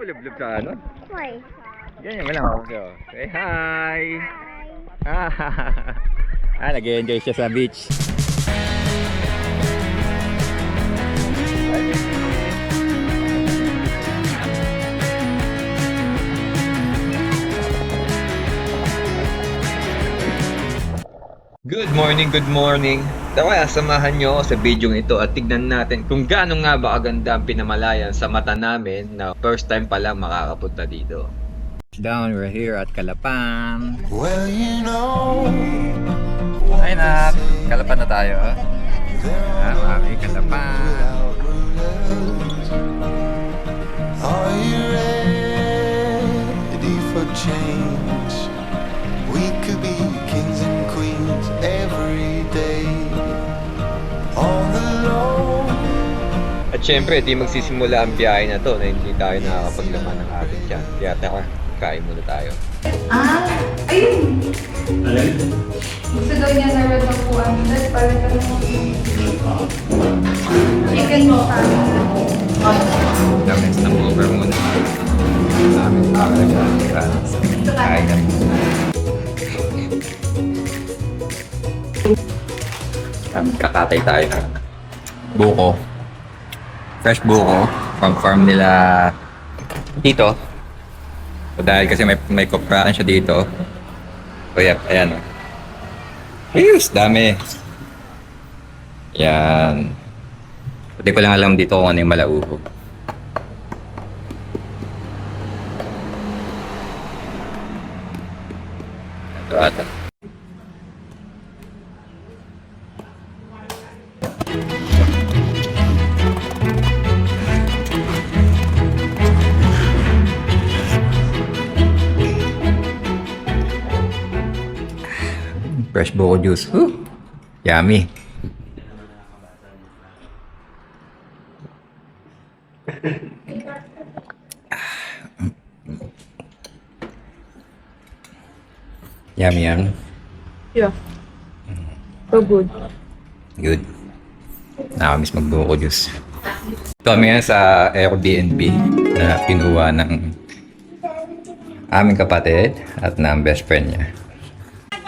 malublob sa ano? Why? Yan lang ako sa'yo. Say hi! Nag-enjoy siya sa beach. Good morning, good morning. Tara, samahan nyo ako sa video ito at tignan natin kung gaano nga ba kaganda ang pinamalayan sa mata namin na first time pa lang makakapunta dito. Down, we're here at Calapan. Well, you know. Ay na, Calapan na tayo. Mami, Calapan. Are you ready for change? We could be kings and queens every day. On the low. At syempre, di magsisimula ang biyahe na to na hindi tayo nakakapaglaman ng ating tiyan. Kaya tara, kain muna tayo. Ayun! Gusto daw niya na red ng puwan. That's para ka naman. Chicken mo pa. Damis na over muna. Namin kain na. Kakatay tayo ng buko. Fresh buko from farm nila dito. So, dahil kasi may kopraan siya dito. So yep, ayan. Ayos, dami. Yan. Hindi ko lang alam dito kung ano yung malauho. Ito ata. Fresh buko juice. Yummy. Yummy yan. Yeah. So good. Good. Nakamiss magbuko juice. Kami yan sa Airbnb na pinuha ng aming kapatid at ng best friend niya.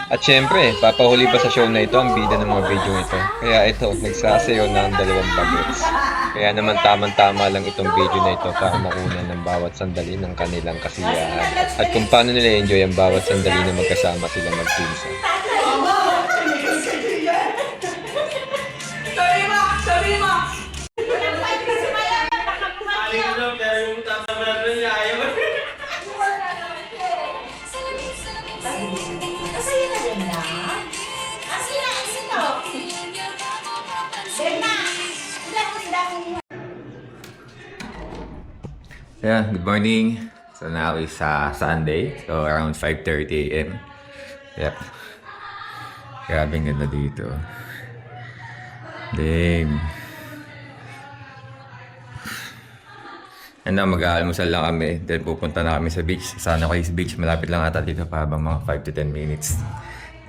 At syempre, papahuli pa sa show na ito ang bida ng mga video ito. Kaya ito, nagsasayo ng 2 bagets. Kaya naman tamang-tama lang itong video na ito para mauna ng bawat sandali ng kanilang kasiyahan. At kung paano nila enjoy ang bawat sandali na magkasama sila magpinsan. Yeah, good morning. So now is Sunday, so around 5:30 AM. Yep. Grabe ang ganda dito. Damn. Ano, mag-aalmusal lang kami. Then pupunta na kami sa beach. Sana kayo sa beach. Malapit lang ata dito pa habang mga 5 to 10 minutes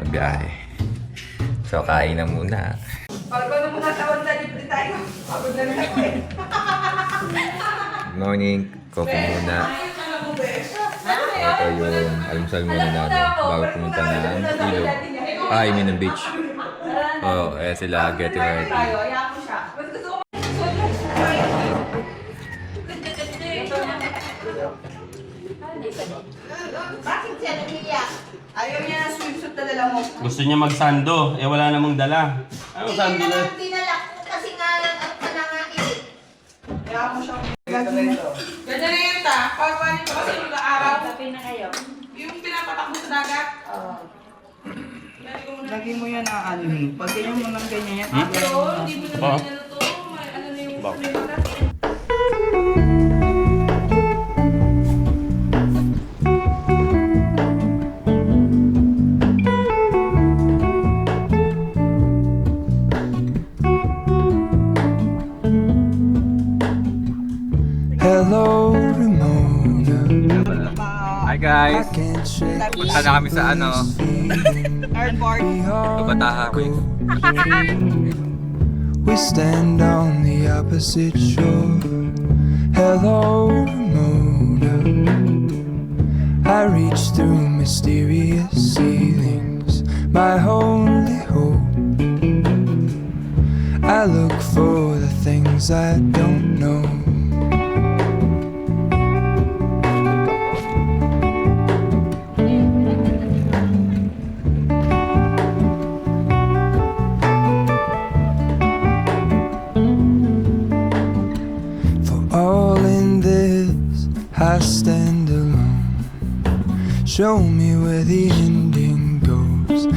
ng biyahe. So kain na muna. Pag ano muna tawag na libre tayo. Pagod na lang ako eh. Good morning. Coffee muna. Ito yung almusal muna namin bago pumunta ng ilog. I mean ng beach. Oh, sila getting ready. Bakit siya nag-iyak? Ayaw niya na swimsuit na dala mo. Gusto niya magsando, wala namang dala. Ano sando na? Dinala ko kasi nga lang at panangain. Kaya ako siya. Ganyan na yun ta. Pagpanin ko kasi mag-aaraw. Tapin na kayo. Yung pinapatak mo sa dagat. Lagi mo yan na ano, pag ganyan mo ng ganyan yan. Oo, hindi mo na to. Ano na yung flavor. Hello, Ramona. Hi guys! I can't shake Punta na kami sa ano, Airport. Kabataha Reef. We stand on the opposite shore. Hello, Ramona. reach through mysterious ceilings, my only hope. I look for the things I don't know. For all in this, I stand alone. Show me where the ending goes.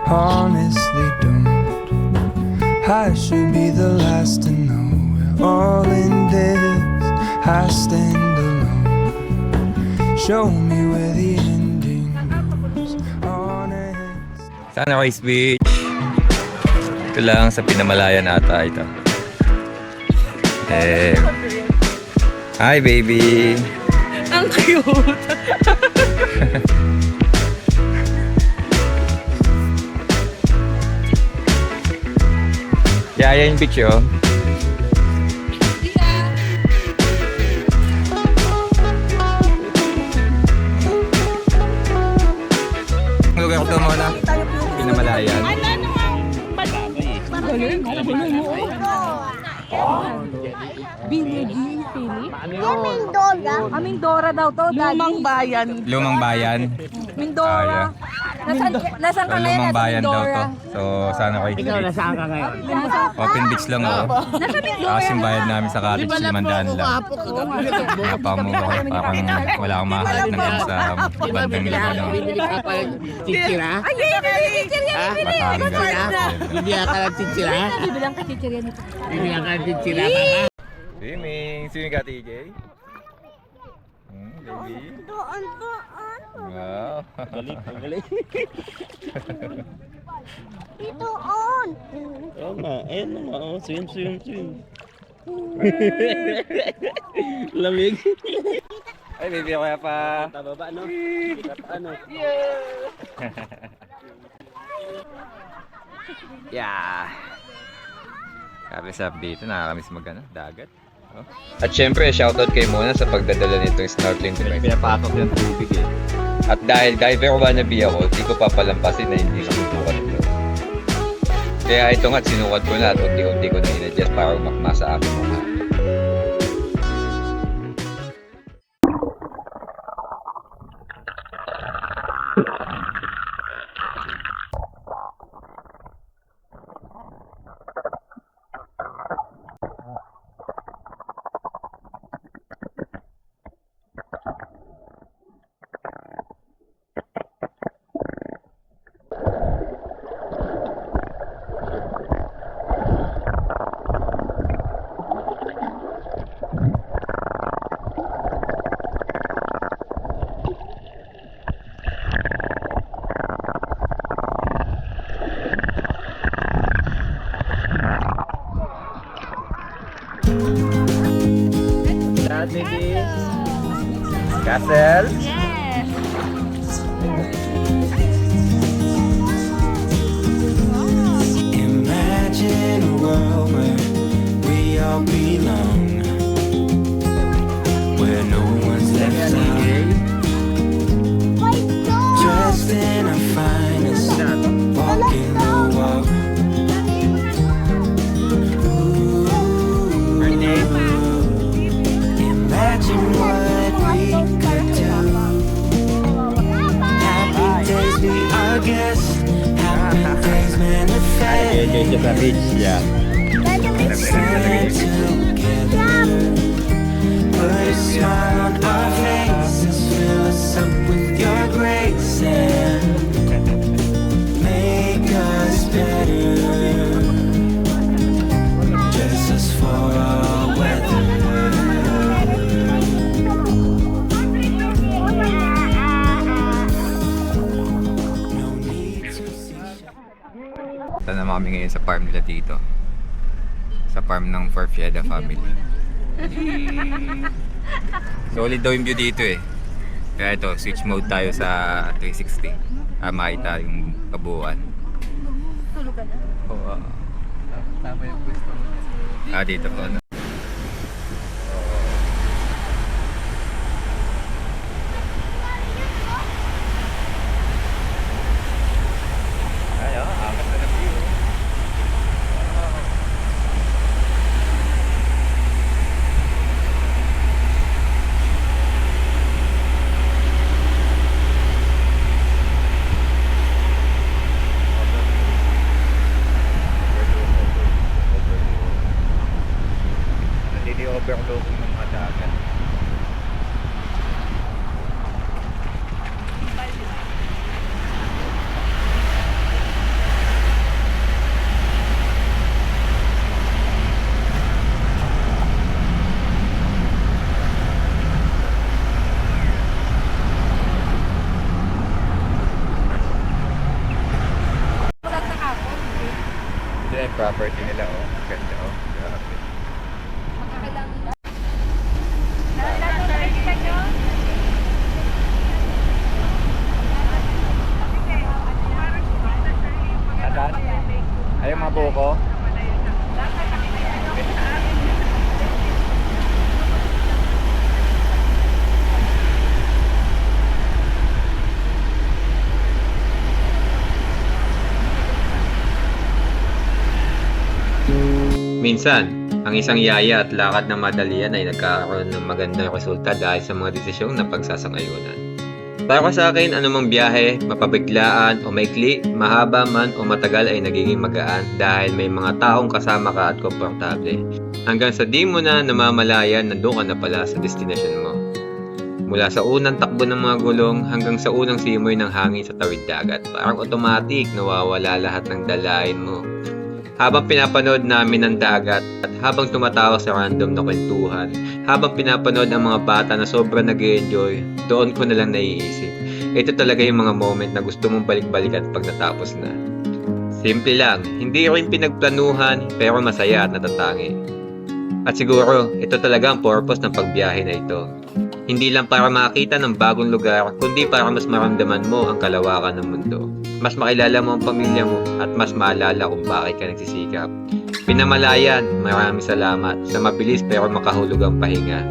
Honestly don't. I should be the last to know. We're all in this, I stand alone. Show me where the ending goes. Honest. Sunrise Beach. Ito lang sa Pinamalayan ata ito. Hi baby. Ang cute! Yaya yung beach oh. Ang lugar ko ito muna. Pinamalayan. Mindora daw to, Daddy. Lumang bayan. Lumang bayan. Mindora. Nasaan So, ka ngayon? lumang Nasa bayan daw to. Mindora. So, sana kayo. Ikaw, nasaan ka ngayon? Open beach lang ako. Nasa Mindora. Tapos yung bayad namin sa cottage, 500 lang. Napamura ko. Parang wala akong mahalat ng ganun sa bandang lugar. Bibili ka pa ng chichira? Ay, Bibili ka ng chichira? bibilang ka chichirya nito. Bibili ka ng chichira, papa? Swimming! Swimming ka, TJ? Baby? Wow! Galing. Oo nga, ayun na nga. Oh. Swim. Lamig. Ay, baby, ako pa! Tababa, no? Ano? Yeah! Grabe sa dito, nakakamiss dagat. Oh. At syempre, shoutout kayo muna sa pagdadala nitong snorkeling device. Pinapatok yung tubig eh. At dahil diver wannabe ako, di ko papalampasin na hindi masusukat ito. Kaya ito nga, sinukat ko na at unti-unti ko na in-adjust para umakma sa aking mukha. Castle? Imagine a world where we all belong, where no one's left out. Dressed in our finest, walking the walk. Imagine what we could do. Happy days be our guests. Happy days manifest. Sa beach, yeah. Stand together. Put a smile on our faces. Fill us up with your grace and make us better. Dress us for all weather. Ito naman kami ngayon sa farm nila dito. Sa farm ng Forfieda family. Solid daw yung view dito eh. Kaya ito, switch mode tayo sa 360. Makita yung kabuuan. Tulog ka na? Oo. Dito po. No? overlooking ng mga dagat. Wala sa ako. Ito yung property nila, oh. Ang ganda, oh. Grabe. Makakailangan nila. Lahat na kita nyo. Asan? Ay, yung mga buko? Minsan, ang isang yaya at lakad ng madalian ay nagkakaroon ng magandang resulta dahil sa mga desisyong napagsasangayunan. Para sa akin, anumang biyahe, mapabiglaan o maikli, mahaba man o matagal ay nagiging magaan dahil may mga taong kasama ka at komportable. Hanggang sa di mo na namamalayan, nandun ka na pala sa destination mo. Mula sa unang takbo ng mga gulong hanggang sa unang simoy ng hangin sa tawid dagat, parang automatic nawawala lahat ng dalain mo. Habang pinapanood namin ang dagat at habang tumatawa sa random na kwentuhan, habang pinapanood ang mga bata na sobrang nag-enjoy, doon ko na lang naiisip. Ito talaga yung mga moment na gusto mong balik-balikan pag natapos na. Simple lang, hindi rin pinagplanuhan pero masaya at natatangi. At siguro, ito talaga ang purpose ng pagbiyahe na ito. Hindi lang para makita ng bagong lugar, kundi para mas maramdaman mo ang kalawakan ng mundo. Mas makilala mo ang pamilya mo at mas maalala kung bakit ka nagsisikap. Pinamalayan, maraming salamat sa mabilis pero makahulugang pahinga.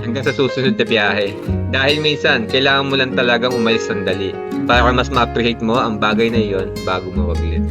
Hanggang sa susunod na biyahe. Dahil minsan, kailangan mo lang talagang umalis sandali para mas ma-appreciate mo ang bagay na iyon bago mo waglit.